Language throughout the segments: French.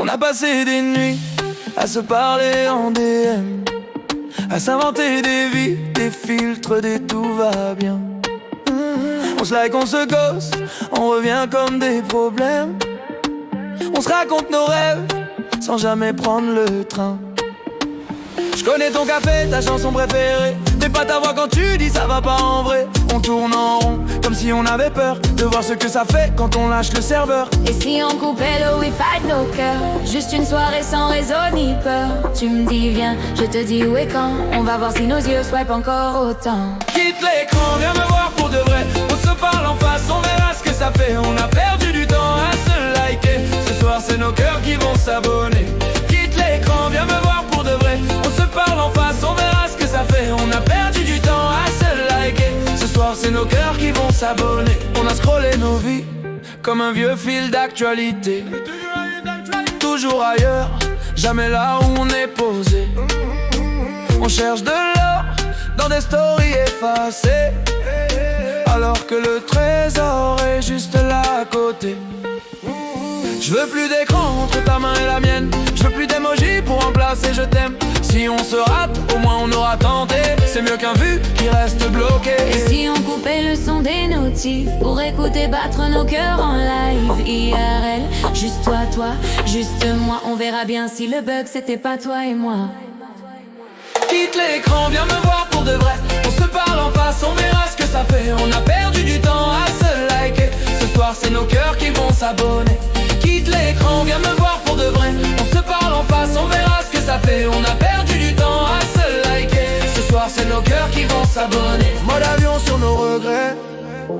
On a passé des nuits à se parler en DM, à s'inventer des vies, des filtres, des tout va bien. On se like, on se gosse, on revient comme des problèmes. On se raconte nos rêves sans jamais prendre le train. Je connais ton café, ta chanson préférée, mais pas ta voix quand tu dis ça va pas en vrai. On tourne en rond, comme si on avait peur de voir ce que ça fait quand on lâche le serveur. Et si on coupait le wifi de nos cœurs, juste une soirée sans réseau ni peur. Tu me dis viens, je te dis où et quand. On va voir si nos yeux swipe encore autant. Quitte l'écran, viens me voir pour de vrai. On se parle en face, on verra ce que ça fait. On a perdu du temps à se liker. Ce soir c'est nos cœurs qui vont s'abonner. Quitte l'écran, viens me voir pour de vrai. On se parle en face, on verra ce que ça fait. On a perdu du temps à se liker. Ce soir c'est nos cœurs qui vont s'abonner. On a scrollé nos vies comme un vieux fil d'actualité. Toujours ailleurs, jamais là où on est posé. On cherche de l'or dans des stories effacées, alors que le trésor est juste là à côté. Je veux plus d'écran entre ta main et la mienne. Je veux plus d'émojis pour remplacer je t'aime. Si on se rate, au moins on aura tenté. C'est mieux qu'un vu qui reste bloqué. Et si on coupait le son des notifs pour écouter battre nos cœurs en live IRL, juste toi, juste moi. On verra bien si le bug c'était pas toi et moi. Quitte l'écran, viens me voir pour de vrai. On se parle en face, on verra ce que ça fait. On a perdu du temps à se liker. Ce soir c'est nos cœurs qui vont s'abonner. Quitte l'écran, viens me voir pour de vrai. On se parle en face, on verra ce que ça fait. On a perdu du temps à se liker. Ce soir c'est nos cœurs qui vont s'abonner. Mode avion sur nos regrets.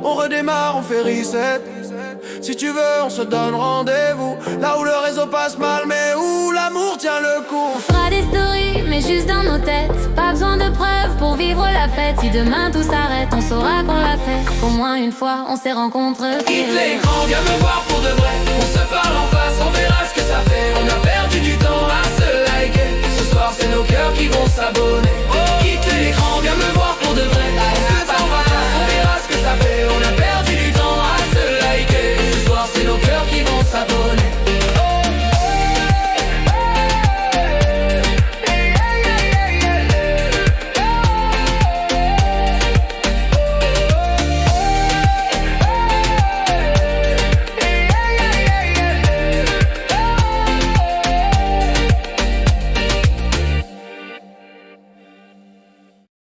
On redémarre, on fait reset. Si tu veux, on se donne rendez-vous là où le réseau passe mal, mais où l'amour tient le coup. On fera des stories, mais juste dans nos têtes. Pas besoin de preuves pour vivre la fête. Si demain tout s'arrête, on saura qu'on l'a fait. Au moins une fois, on s'est rencontrés. Quitte l'écran, viens me voir pour de vrai. On se parle en face, on verra ce que ça fait. On a perdu du temps à se liker. Ce soir, c'est nos cœurs qui vont s'abonner.